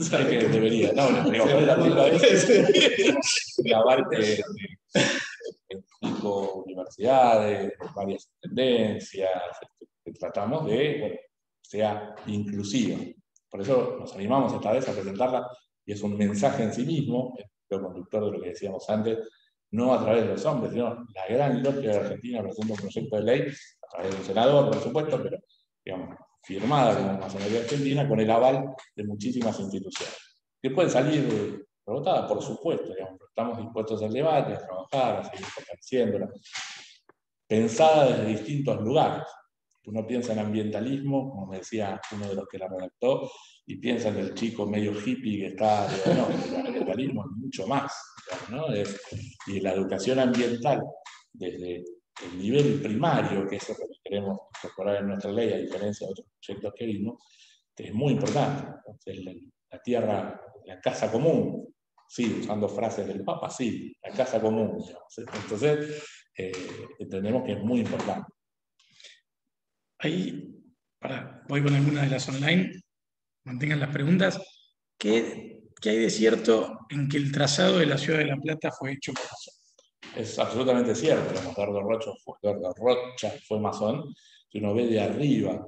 Sabe que debería, no, la primera vez la parte en 5 universidades, varias tendencias, que tratamos de, bueno, sea inclusiva. Por eso nos animamos esta vez a presentarla, y es un mensaje en sí mismo, el conductor de lo que decíamos antes, no a través de los hombres, sino la gran logia de Argentina presenta un proyecto de ley, a través de un senador, por supuesto, pero digamos, firmada como Masonería Argentina, con el aval de muchísimas instituciones. Que pueden salir rebotadas, por supuesto, digamos, estamos dispuestos al debate, a trabajar, a seguir fortaleciéndola. Pensada desde distintos lugares. Uno piensa en ambientalismo, como me decía uno de los que la redactó, y piensa en el chico medio hippie que está, no, el ambientalismo es mucho más, ¿no? Y la educación ambiental, desde el nivel primario, que es lo que queremos incorporar en nuestra ley, a diferencia de otros proyectos que vimos, que es muy importante. Entonces, la tierra, la casa común, sí, usando frases del Papa, sí, la casa común. Digamos. Entonces, entendemos que es muy importante. Ahí, voy con algunas de las online, mantengan las preguntas. ¿Qué hay de cierto en que el trazado de la ciudad de La Plata fue hecho por masón? Es absolutamente cierto, Eduardo Rocha fue masón. Si uno ve de arriba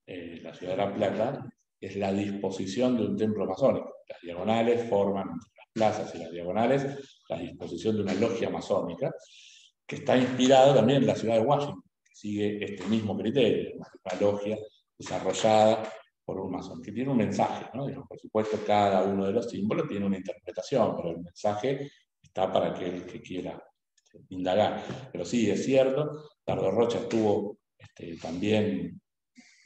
la ciudad de La Plata, es la disposición de un templo masónico. Las diagonales forman, entre las plazas y las diagonales, la disposición de una logia masónica, que está inspirada también en la ciudad de Washington, que sigue este mismo criterio, una logia desarrollada por un masón, que tiene un mensaje, ¿no? Digamos, por supuesto, cada uno de los símbolos tiene una interpretación, pero el mensaje está para aquel que quiera indagar. Pero sí, es cierto, Dardo Rocha estuvo también,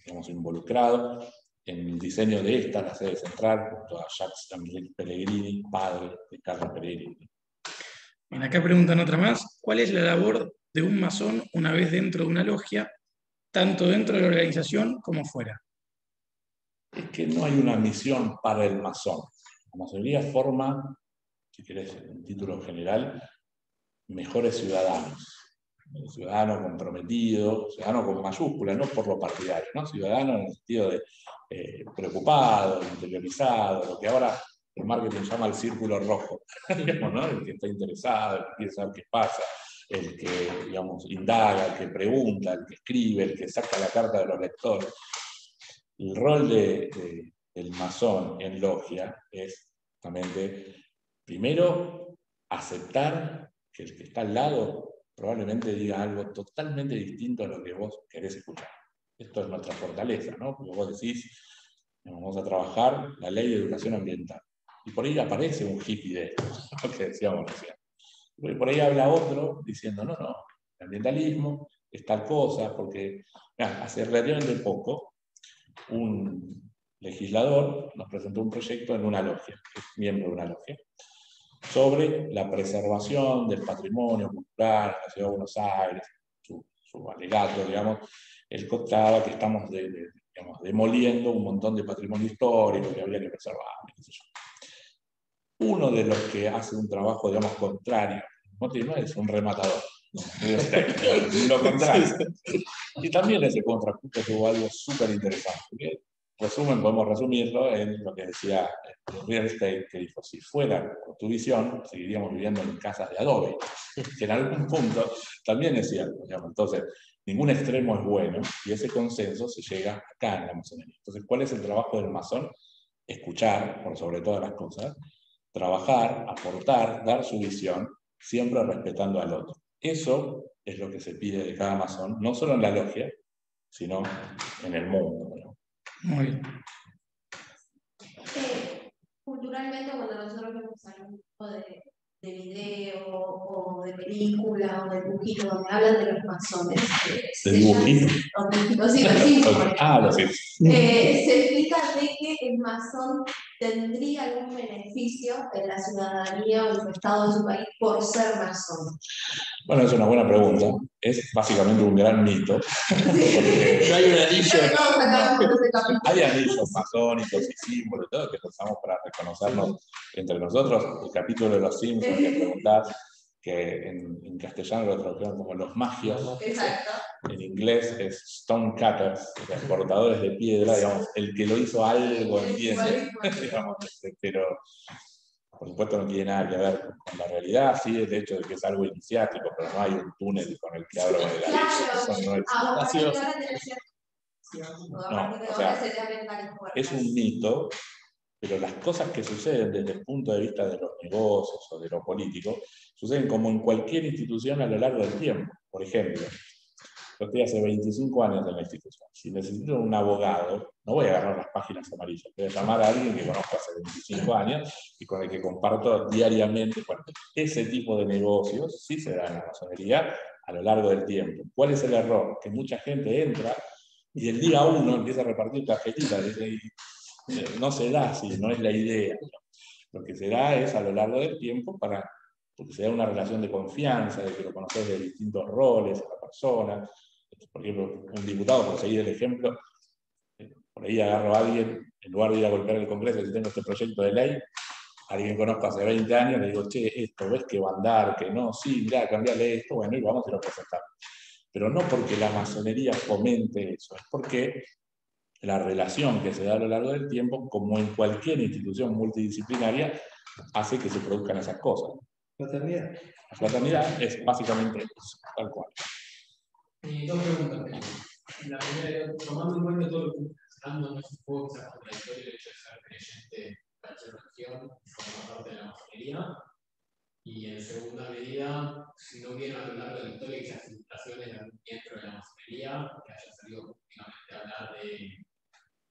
digamos, involucrado en el diseño de esta, la sede central, junto a Jacques-Henri Pellegrini, padre de Carlos Pellegrini. Bien, acá preguntan otra más. ¿Cuál es la labor de un masón una vez dentro de una logia, tanto dentro de la organización como fuera? Es que no hay una misión para el masón. La masonería forma, si querés, en título general, mejores ciudadanos. Ciudadano comprometido, ciudadano con mayúsculas, no por lo partidario, ¿no? Ciudadano en el sentido de preocupado, interiorizado, lo que ahora el marketing llama el círculo rojo, digamos, ¿no? El que está interesado, el que quiere saber qué pasa, el que, digamos, indaga, el que pregunta, el que escribe, el que saca la carta de los lectores. El rol del masón en logia es justamente, primero, aceptar que el que está al lado probablemente diga algo totalmente distinto a lo que vos querés escuchar. Esto es nuestra fortaleza, ¿no? Porque vos decís, vamos a trabajar la ley de educación ambiental. Y por ahí aparece un hippie de esto, lo que decíamos recién. Y por ahí habla otro diciendo, no, el ambientalismo es tal cosa, porque hace relativamente poco un legislador nos presentó un proyecto en una logia, es miembro de una logia, sobre la preservación del patrimonio cultural de la ciudad de Buenos Aires, su alegato, digamos. Él contaba que estamos digamos, demoliendo un montón de patrimonio histórico que habría que preservar, qué sé yo. Uno de los que hace un trabajo, digamos, contrario, no es un rematador, lo contrario. Y también ese contrapunto tuvo algo súper interesante. Podemos resumirlo en lo que decía el real estate, que dijo, si fuera por tu visión, seguiríamos viviendo en casas de adobe, que en algún punto también es cierto, digamos. Entonces, ningún extremo es bueno, y ese consenso se llega acá en la masonería. Entonces, ¿cuál es el trabajo del masón? Escuchar, por sobre todas las cosas, trabajar, aportar, dar su visión, siempre respetando al otro. Eso es lo que se pide de cada masón, no solo en la logia, sino en el mundo, ¿no? Muy bien. Culturalmente, cuando nosotros vemos algún tipo de video o de película o de dibujito donde hablan de los masones, ¿De dibujito? Los dibujitos, sí, los Simpsons. Los Simpsons. Se explica de que el masón tendría algún beneficio en la ciudadanía o en su estado de su país por ser masón. Bueno, es una buena pregunta. Es básicamente un gran mito. Porque No hay un anillo. hay anillos masónicos y símbolos y todo que usamos para reconocernos entre nosotros. El capítulo de los Simpsons que preguntás, que en castellano lo tradujeron como los magios. Exacto. En inglés es stonecutters, los cortadores de piedra, digamos, el que lo hizo algo entiende, digamos, pero por supuesto no tiene nada que ver con la realidad, sí, el hecho de que es algo iniciático, pero no hay un túnel con el que abro el anillo. Es un mito, pero las cosas que suceden desde el punto de vista de los negocios o de lo político, suceden como en cualquier institución a lo largo del tiempo. Por ejemplo, yo estoy hace 25 años en la institución. Si necesito un abogado, no voy a agarrar las páginas amarillas, voy a llamar a alguien que conozco hace 25 años y con el que comparto diariamente. Bueno, ese tipo de negocios sí se da en la masonería a lo largo del tiempo. ¿Cuál es el error? Que mucha gente entra y el día uno empieza a repartir tarjetitas. No se da así, no es la idea. Lo que se da es a lo largo del tiempo porque se da una relación de confianza, de que lo conoces de distintos roles a la persona. Por ejemplo, un diputado, por seguir el ejemplo, por ahí agarro a alguien, en lugar de ir a golpear el Congreso, si tengo este proyecto de ley, a alguien que conozco hace 20 años, le digo, che, esto, ¿ves que va a andar? Que no, sí, mirá, cambiarle esto, bueno, y vamos y lo presentamos. Pero no porque la masonería fomente eso, es porque la relación que se da a lo largo del tiempo, como en cualquier institución multidisciplinaria, hace que se produzcan esas cosas. Fraternidad. La fraternidad es básicamente eso, tal cual. Dos preguntas. La primera, tomando en cuenta todo lo que estamos hablando, no es un poco quizás contradictorio el hecho de ser creyente de cualquier religión y formar parte de la masonería. Y en segunda medida, si no vieron a lo largo de la historia quizás filtraciones de algún miembro de la masonería que haya salido públicamente a hablar de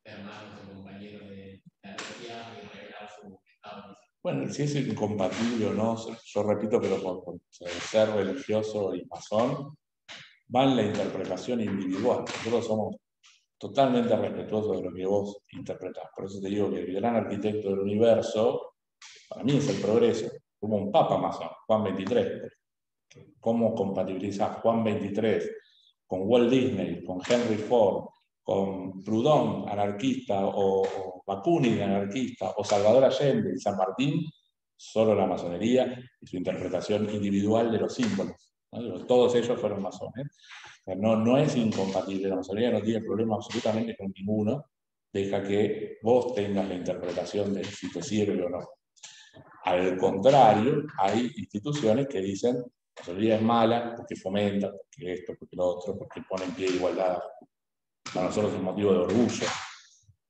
hermanos o compañeros de la religión y revelar su estado. Bueno, si es incompatible o no, yo repito, pero por ser religioso y masón, va en la interpretación individual. Nosotros somos totalmente respetuosos de lo que vos interpretás. Por eso te digo que el gran arquitecto del universo, para mí es el progreso, como un papa masón, Juan XXIII. ¿Cómo compatibilizás Juan XXIII con Walt Disney, con Henry Ford, con Proudhon, anarquista, o Bakunin, anarquista, o Salvador Allende y San Martín? Solo la masonería y su interpretación individual de los símbolos, ¿no? Todos ellos fueron masones. No es incompatible, la masonería no tiene problema absolutamente con ninguno, deja que vos tengas la interpretación de si te sirve o no. Al contrario, hay instituciones que dicen la masonería es mala porque fomenta, porque esto, porque lo otro, porque pone en pie de igualdad. Para nosotros es motivo de orgullo.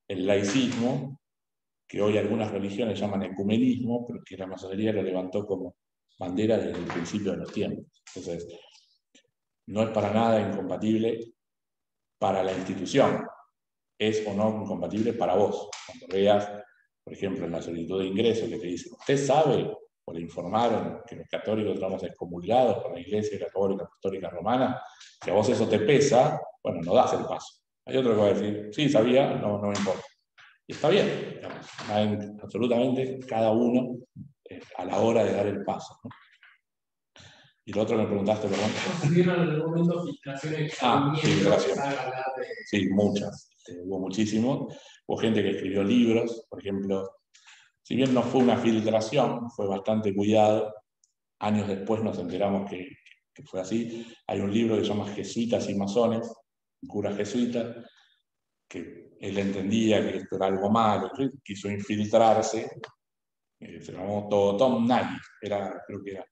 El laicismo, que hoy algunas religiones llaman ecumenismo, pero que la masonería lo levantó como bandera desde el principio de los tiempos. Entonces, no es para nada incompatible para la institución, es o no incompatible para vos. Cuando veas, por ejemplo, en la solicitud de ingreso que te dice, ¿usted sabe o le informaron que los católicos estamos excomulgados por la Iglesia Católica Apostólica Romana? Si a vos eso te pesa, bueno, no das el paso. Hay otro que va a decir, sí, sabía, no me importa. Y está bien, digamos, absolutamente cada uno a la hora de dar el paso, ¿no? Y lo otro que me preguntaste, perdón. ¿Tuvieron en algún momento filtraciones? Filtraciones. Sí, muchas. Hubo muchísimos. Hubo gente que escribió libros, por ejemplo. Si bien no fue una filtración, fue bastante cuidado. Años después nos enteramos que fue así. Hay un libro que se llama Jesuitas y Masones, un cura jesuita, que él entendía que esto era algo malo, quiso infiltrarse. Se llamó Tom Nagy, creo que era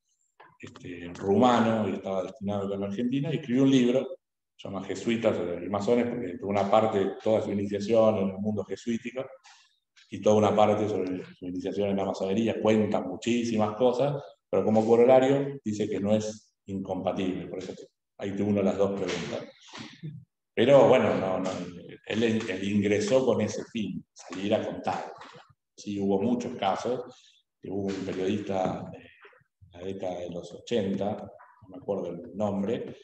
rumano y estaba destinado a la Argentina, y escribió un libro, se llama Jesuitas y Masones, porque por una parte toda su iniciación en el mundo jesuítico y toda una parte sobre su iniciación en la masonería, cuenta muchísimas cosas, pero como corolario dice que no es incompatible, por eso ahí te uno las dos preguntas. Pero bueno, él ingresó con ese fin, salir a contar. Sí, hubo muchos casos, hubo un periodista la década de los 80, no me acuerdo el nombre,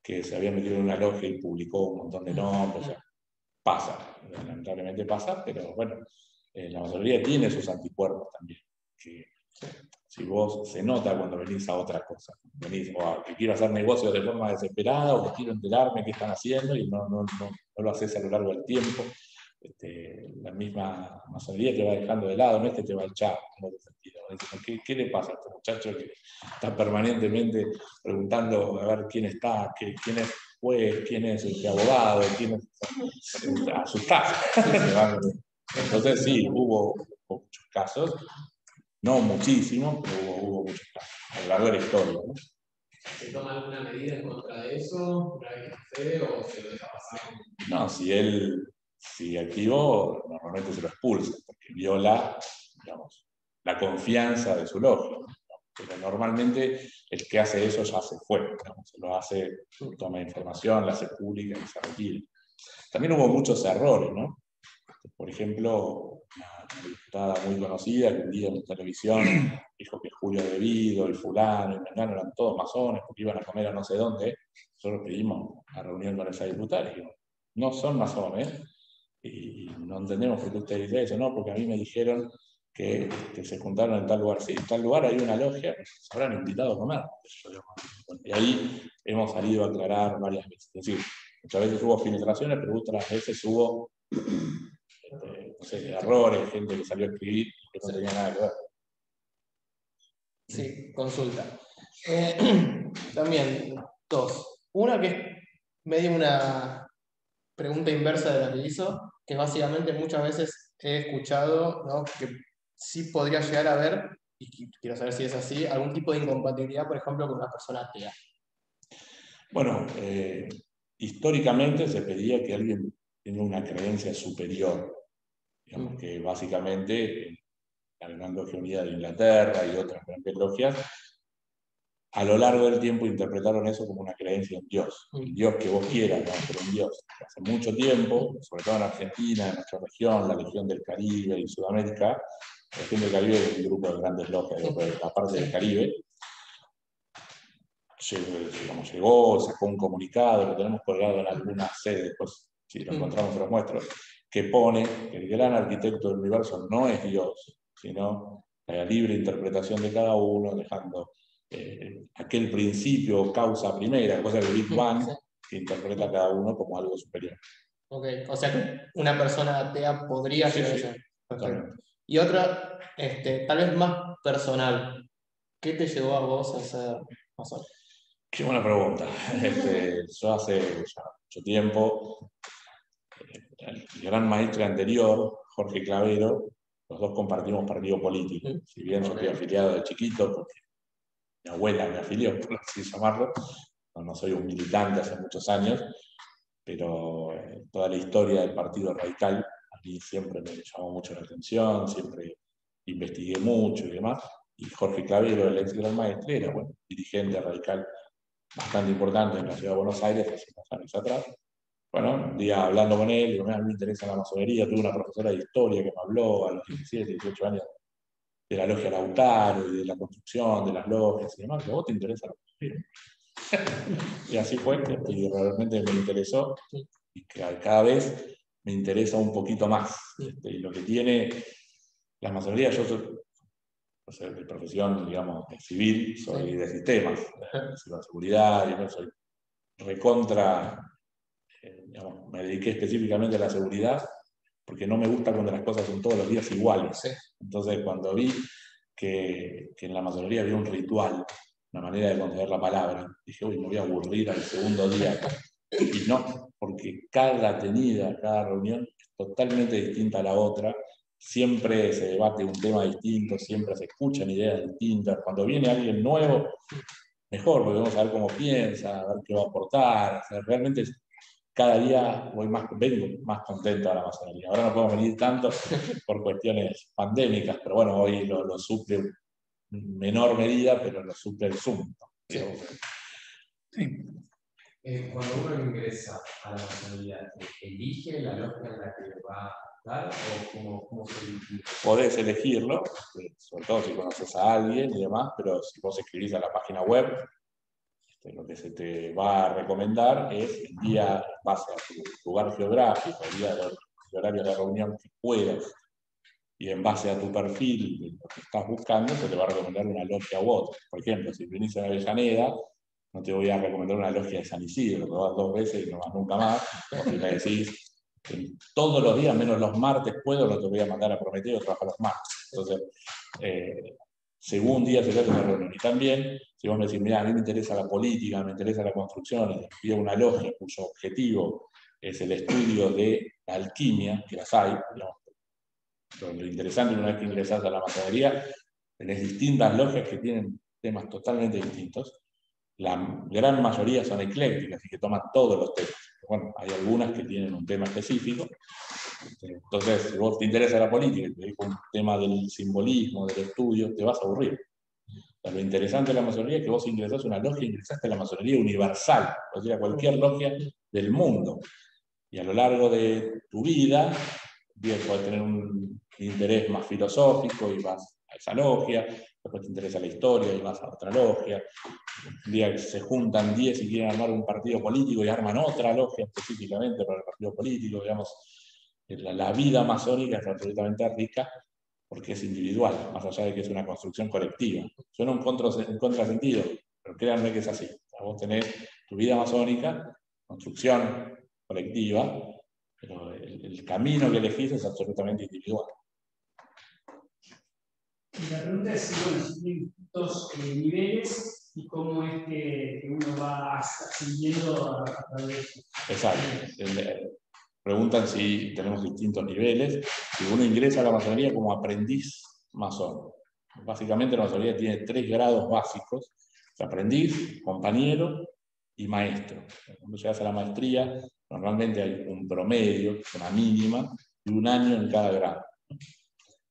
que se había metido en una logia y publicó un montón de nombres. O sea, pasa, lamentablemente pasa, pero bueno, la masonería tiene sus anticuerpos también. Que, si vos se nota cuando venís a otra cosa, venís o que quiero hacer negocios de forma desesperada o que quiero enterarme qué están haciendo y no lo haces a lo largo del tiempo. La misma masonería te va dejando de lado, no es que te va a echar en otro sentido. ¿Qué le pasa a este muchacho que está permanentemente preguntando a ver quién está, quién es juez, quién es abogado, quién es asustado? Entonces sí, hubo muchos casos, no muchísimos, pero hubo muchos casos a lo largo de la historia, ¿no? ¿Se toma alguna medida en contra de eso? ¿Una vez que esté o se lo deja pasar? No, si activó, normalmente se lo expulsa, porque viola, digamos, la confianza de su logia. Pero normalmente el que hace eso ya se fue, digamos, lo hace, toma información, la hace pública y se retira. También hubo muchos errores, ¿no? Por ejemplo, una diputada muy conocida que un día en la televisión dijo que Julio Devido y fulano y Mengano eran todos masones porque iban a comer a no sé dónde. Nosotros pedimos la reunión con esa diputada y dijimos, no son masones y no entendemos por qué usted dice eso, no, porque a mí me dijeron que se juntaron en tal lugar. Sí, en tal lugar hay una logia, se habrán invitado a comer. Y ahí hemos salido a aclarar varias veces. Es decir, muchas veces hubo filtraciones, pero otras veces hubo no sé, errores, gente que salió a escribir que no tenía nada que ver. Sí, consulta. También, dos. Una que es medio una pregunta inversa de la que hizo, que básicamente muchas veces he escuchado, ¿no?, que sí podría llegar a haber, y quiero saber si es así, algún tipo de incompatibilidad, por ejemplo, con una persona atea. Bueno, históricamente se pedía que alguien tenga una creencia superior, digamos que básicamente la Gran Logia Unida de Inglaterra y otras grandes logias, a lo largo del tiempo interpretaron eso como una creencia en Dios, el Dios que vos quieras, ¿no? Pero en Dios. Hace mucho tiempo, sobre todo en Argentina, en nuestra región, la región del Caribe y Sudamérica, la región del Caribe es un grupo de grandes logias, de la parte del Caribe, llegó, sacó un comunicado, lo tenemos colgado en algunas sedes, después si lo encontramos se los muestro, que pone que el gran arquitecto del universo no es Dios, sino la libre interpretación de cada uno, dejando aquel principio, causa primera, cosa del Big Bang, que interpreta a cada uno como algo superior. Ok, o sea que una persona atea podría llegar a ser. Perfecto. Y otra, tal vez más personal. ¿Qué te llevó a vos a ser masón? Qué buena pregunta. Yo hace ya mucho tiempo, el gran maestro anterior, Jorge Clavero, los dos compartimos partido político. Si bien yo estoy afiliado de chiquito, porque mi abuela me afilió, por así llamarlo, no soy un militante hace muchos años, pero toda la historia del Partido Radical, al mí siempre me llamó mucho la atención, siempre investigué mucho y demás. Y Jorge Clavero, el ex gran maestre, era dirigente radical bastante importante en la ciudad de Buenos Aires hace unos años atrás. Bueno, un día hablando con él, digo, a mí me interesa la masonería, tuve una profesora de historia que me habló a los 17, 18 años de la logia Lautaro y de la construcción de las logias y demás, pero vos te interesa la masonería. Y así fue, y realmente me interesó, y cada vez me interesa un poquito más. Y lo que tiene la masonería, yo soy de profesión, digamos, civil, soy de sistemas, de ciberseguridad, y no soy recontra, digamos, me dediqué específicamente a la seguridad, porque no me gusta cuando las cosas son todos los días iguales. Entonces, cuando vi que en la masonería había un ritual, una manera de conceder la palabra, dije, uy, me voy a aburrir al segundo día. Y no, porque cada tenida, cada reunión es totalmente distinta a la otra, siempre se debate un tema distinto, siempre se escuchan ideas distintas. Cuando viene alguien nuevo, mejor, porque vamos a ver cómo piensa, a ver qué va a aportar. O sea, realmente cada día vengo más contento a la masonería. Ahora no podemos venir tanto por cuestiones pandémicas, pero bueno, hoy lo suple en menor medida, pero lo suple el Zoom. Sí. Cuando uno ingresa a la masonería, ¿elige la logia en la que va a estar o cómo se elige? Podés elegirlo, sobre todo si conoces a alguien y demás, pero si vos escribís a la página web, lo que se te va a recomendar es el día, en base a tu lugar geográfico, el día de horario de reunión que puedas, y en base a tu perfil, de lo que estás buscando, se te va a recomendar una logia u otra. Por ejemplo, si venís a Avellaneda, no te voy a recomendar una logia de San Isidro, que vas 2 veces y no vas nunca más. O si me decís, todos los días, menos los martes puedo, no te voy a mandar a Prometeo, trabajar los martes. Entonces, según día se trata de una reunión. Y también, si vos me decís, mira, a mí me interesa la política, me interesa la construcción, y te pido una logia cuyo objetivo es el estudio de la alquimia, que las hay, digamos. Pero lo interesante, una vez que ingresás a la masonería, tenés distintas logias que tienen temas totalmente distintos. La gran mayoría son eclécticas y que toman todos los temas. Bueno, hay algunas que tienen un tema específico. Entonces, si vos te interesa la política y te dedico un tema del simbolismo, del estudio, te vas a aburrir. Lo interesante de la masonería es que vos ingresás a una logia, ingresaste a la masonería universal, o sea, a cualquier logia del mundo. Y a lo largo de tu vida, bien, podés tener un interés más filosófico y vas a esa logia, después te interesa la historia y vas a otra logia. Un día que se juntan 10 y quieren armar un partido político y arman otra logia específicamente para el partido político, digamos. La vida masónica es absolutamente rica porque es individual, más allá de que es una construcción colectiva. Suena un contrasentido, pero créanme que es así. O sea, vos tenés tu vida masónica, construcción colectiva, pero el camino que elegís es absolutamente individual. Y la pregunta es si, bueno, si tienen distintos niveles y cómo es que uno va siguiendo a través de eso. Exacto. Preguntan si tenemos distintos niveles. Si uno ingresa a la masonería como aprendiz masón. Básicamente la masonería tiene 3 grados básicos: aprendiz, compañero y maestro. Cuando llegas a la maestría, normalmente hay un promedio, una mínima, de 1 año en cada grado.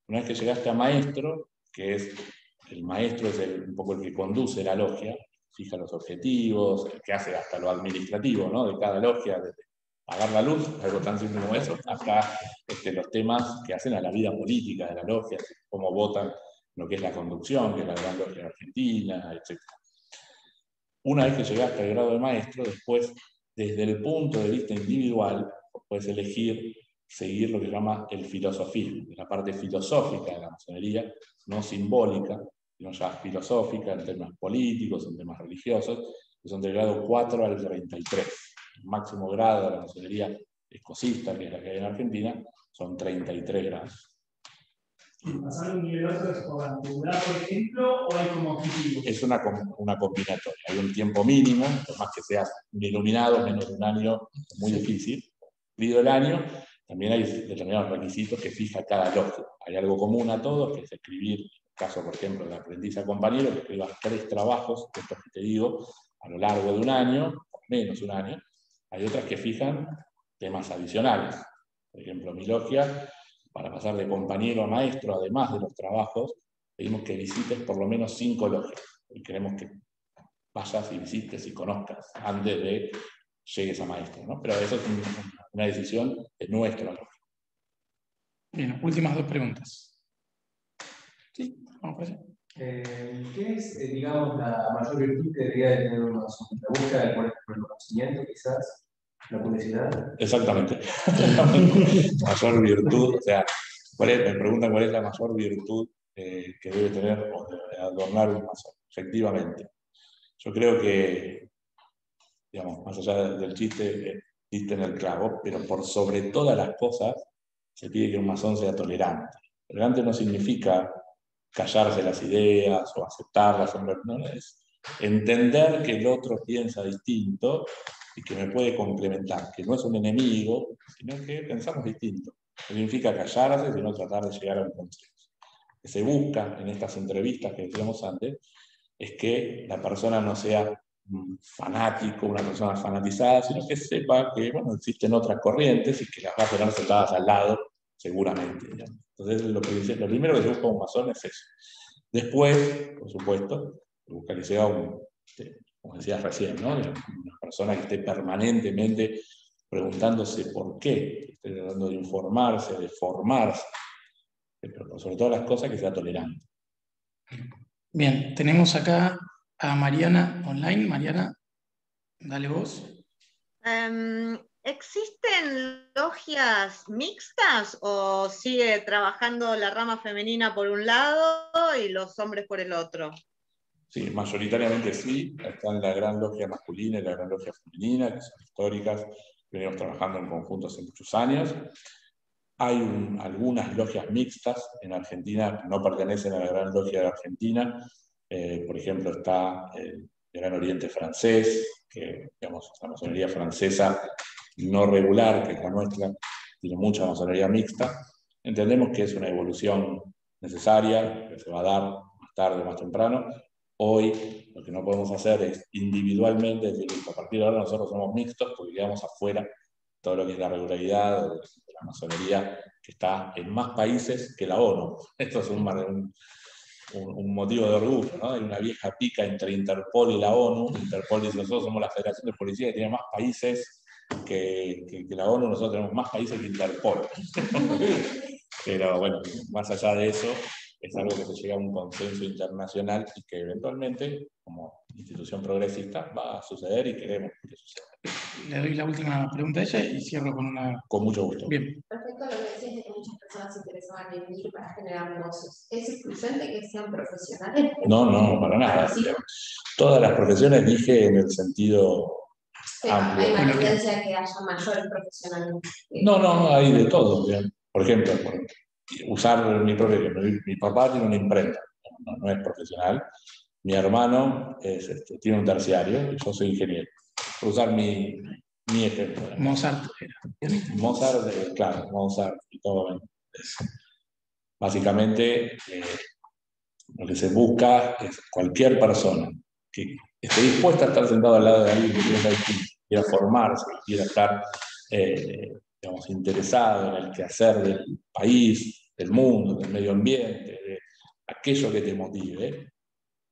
Una vez que llegaste a maestro, que es el maestro es un poco el que conduce la logia, fija los objetivos, el que hace hasta lo administrativo, ¿no?, de cada logia, desde pagar la luz, algo tan simple como eso, hasta los temas que hacen a la vida política de la logia, cómo votan lo que es la conducción, que es la gran logia argentina, etc. Una vez que llegaste al grado de maestro, después, desde el punto de vista individual, puedes elegir seguir lo que se llama el filosofismo, la parte filosófica de la masonería, no simbólica, sino ya filosófica, en temas políticos, en temas religiosos, que son del grado 4 al 33. El máximo grado de la masonería escocista, que es la que hay en Argentina, son 33 grados. ¿Pasar de un nivel a otro es por antigüedad, por ejemplo, o hay como objetivo? Es una combinatoria. Hay un tiempo mínimo, por más que seas un iluminado, menos de 1 año, es muy difícil. Cumplido el año, también hay determinados requisitos que fija cada logia. Hay algo común a todos, que es escribir, en el caso, por ejemplo, de aprendiz a compañero, que escribas 3 trabajos, estos que te digo, a lo largo de 1 año, por menos 1 año. Hay otras que fijan temas adicionales. Por ejemplo, mi logia, para pasar de compañero a maestro, además de los trabajos, pedimos que visites por lo menos 5 logias. Y queremos que vayas y visites y conozcas antes de llegues a maestro, ¿no? Pero eso es una decisión de nuestra logia. Bien, últimas 2 preguntas. Sí, vamos para allá. ¿Qué es, digamos, la mayor virtud que debería de tener un masón? ¿La búsqueda del conocimiento, quizás? ¿La curiosidad? Exactamente. La mayor virtud, o sea, me preguntan cuál es la mayor virtud que debe tener o debe adornar un masón. Efectivamente. Yo creo que, digamos, más allá del chiste, diste en el clavo, pero por sobre todas las cosas se pide que un masón sea tolerante. Tolerante no significa callarse las ideas o aceptarlas, no, es entender que el otro piensa distinto y que me puede complementar, que no es un enemigo, sino que pensamos distinto. No significa callarse, sino tratar de llegar a un consenso. Lo que se busca en estas entrevistas que decíamos antes es que la persona no sea un fanático, una persona fanatizada, sino que sepa que bueno, existen otras corrientes y que las va a tener sentadas al lado, seguramente. Digamos. Entonces, lo primero que se busca un masón es eso. Después, por supuesto, se busca que sea como decías recién, ¿no? Una persona que esté permanentemente preguntándose por qué, esté tratando de informarse, de formarse, pero por sobre todas las cosas que sea tolerante. Bien, tenemos acá a Mariana online. Mariana, dale vos. ¿Existen logias mixtas o sigue trabajando la rama femenina por un lado y los hombres por el otro? Sí, mayoritariamente sí. Están la gran logia masculina y la gran logia femenina, que son históricas, venimos trabajando en conjunto hace muchos años. Hay algunas logias mixtas en Argentina que no pertenecen a la gran logia de Argentina. Por ejemplo, está el Gran Oriente francés, que digamos, la masonería francesa no regular, que es la nuestra, tiene mucha masonería mixta. Entendemos que es una evolución necesaria, que se va a dar más tarde o más temprano. Hoy lo que no podemos hacer es individualmente decir, a partir de ahora nosotros somos mixtos porque quedamos afuera todo lo que es la regularidad de la masonería que está en más países que la ONU. Esto es un motivo de orgullo, ¿no? Hay una vieja pica entre Interpol y la ONU. Interpol dice, nosotros somos la Federación de Policía que tiene más países que la ONU, nosotros tenemos más países que Interpol. Pero bueno, más allá de eso, es algo que se llega a un consenso internacional y que eventualmente, como institución progresista, va a suceder y queremos que suceda. Le doy la última pregunta a ella y cierro con una... Con mucho gusto. Bien. Respecto a lo que decías de que muchas personas se interesaban en venir para generar negocios, ¿es excluyente que sean profesionales? No, para nada. ¿Sí? Todas las profesiones dije en el sentido Pero amplio. hay una tendencia a que haya mayores profesionales. No, hay de todo. Por ejemplo, usar mi propio ejemplo. Mi papá tiene una imprenta, no es profesional. Mi hermano tiene un terciario y yo soy ingeniero. Por usar mi ejemplo. Mozart. Mozart, claro, Mozart y todo. Básicamente, lo que se busca es cualquier persona que esté dispuesta a estar sentado al lado de alguien que quiera formarse, que quiera estar digamos, interesado en el quehacer del país, del mundo, del medio ambiente, de aquello que te motive,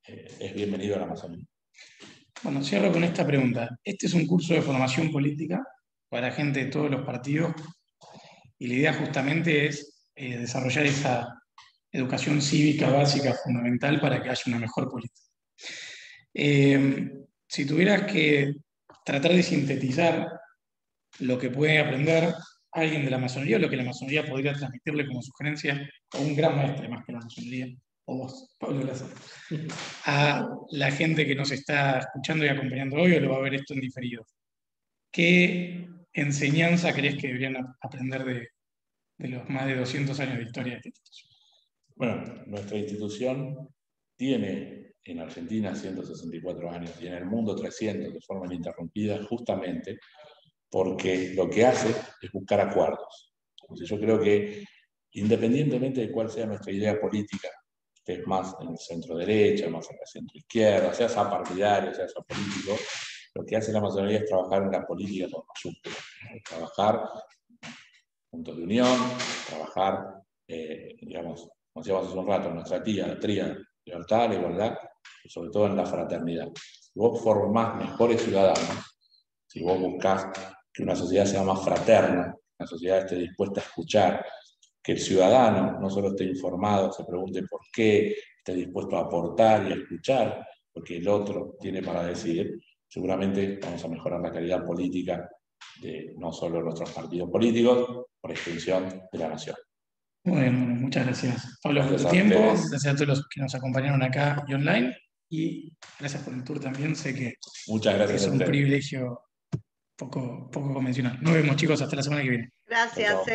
es bienvenido a la masonería. Bueno, cierro con esta pregunta. Este es un curso de formación política para gente de todos los partidos y la idea justamente es desarrollar esa educación cívica básica fundamental para que haya una mejor política. Si tuvieras que tratar de sintetizar lo que puede aprender alguien de la masonería o lo que la masonería podría transmitirle como sugerencia a un gran maestre más que la masonería, o vos, Pablo Lázaro, a la gente que nos está escuchando y acompañando hoy o lo va a ver esto en diferido. ¿Qué enseñanza crees que deberían aprender de los más de 200 años de historia de esta institución? Bueno, nuestra institución tiene en Argentina 164 años y en el mundo 300 de forma ininterrumpida, justamente porque lo que hace es buscar acuerdos. Entonces yo creo que independientemente de cuál sea nuestra idea política, que es más en el centro derecha, más en el centro izquierda, sea partidario, sea político, lo que hace la masonería es trabajar en la política con mayúsculas, trabajar puntos de unión, trabajar, digamos, como decíamos hace un rato, nuestra tríada, libertad, la igualdad, y sobre todo en la fraternidad. Si vos formás mejores ciudadanos, si vos buscás que una sociedad sea más fraterna, una sociedad esté dispuesta a escuchar, que el ciudadano no solo esté informado, se pregunte por qué, esté dispuesto a aportar y a escuchar lo que el otro tiene para decir, seguramente vamos a mejorar la calidad política de no solo nuestros partidos políticos, por extensión de la nación. Bueno, muchas gracias, Pablo, por tu Gracias a tiempo. ustedes. Gracias a todos los que nos acompañaron acá y online. Y gracias por el tour también. Sé que Muchas gracias es a un ustedes. privilegio poco convencional. Nos vemos, chicos, hasta la semana que viene. Gracias. Chao, chao.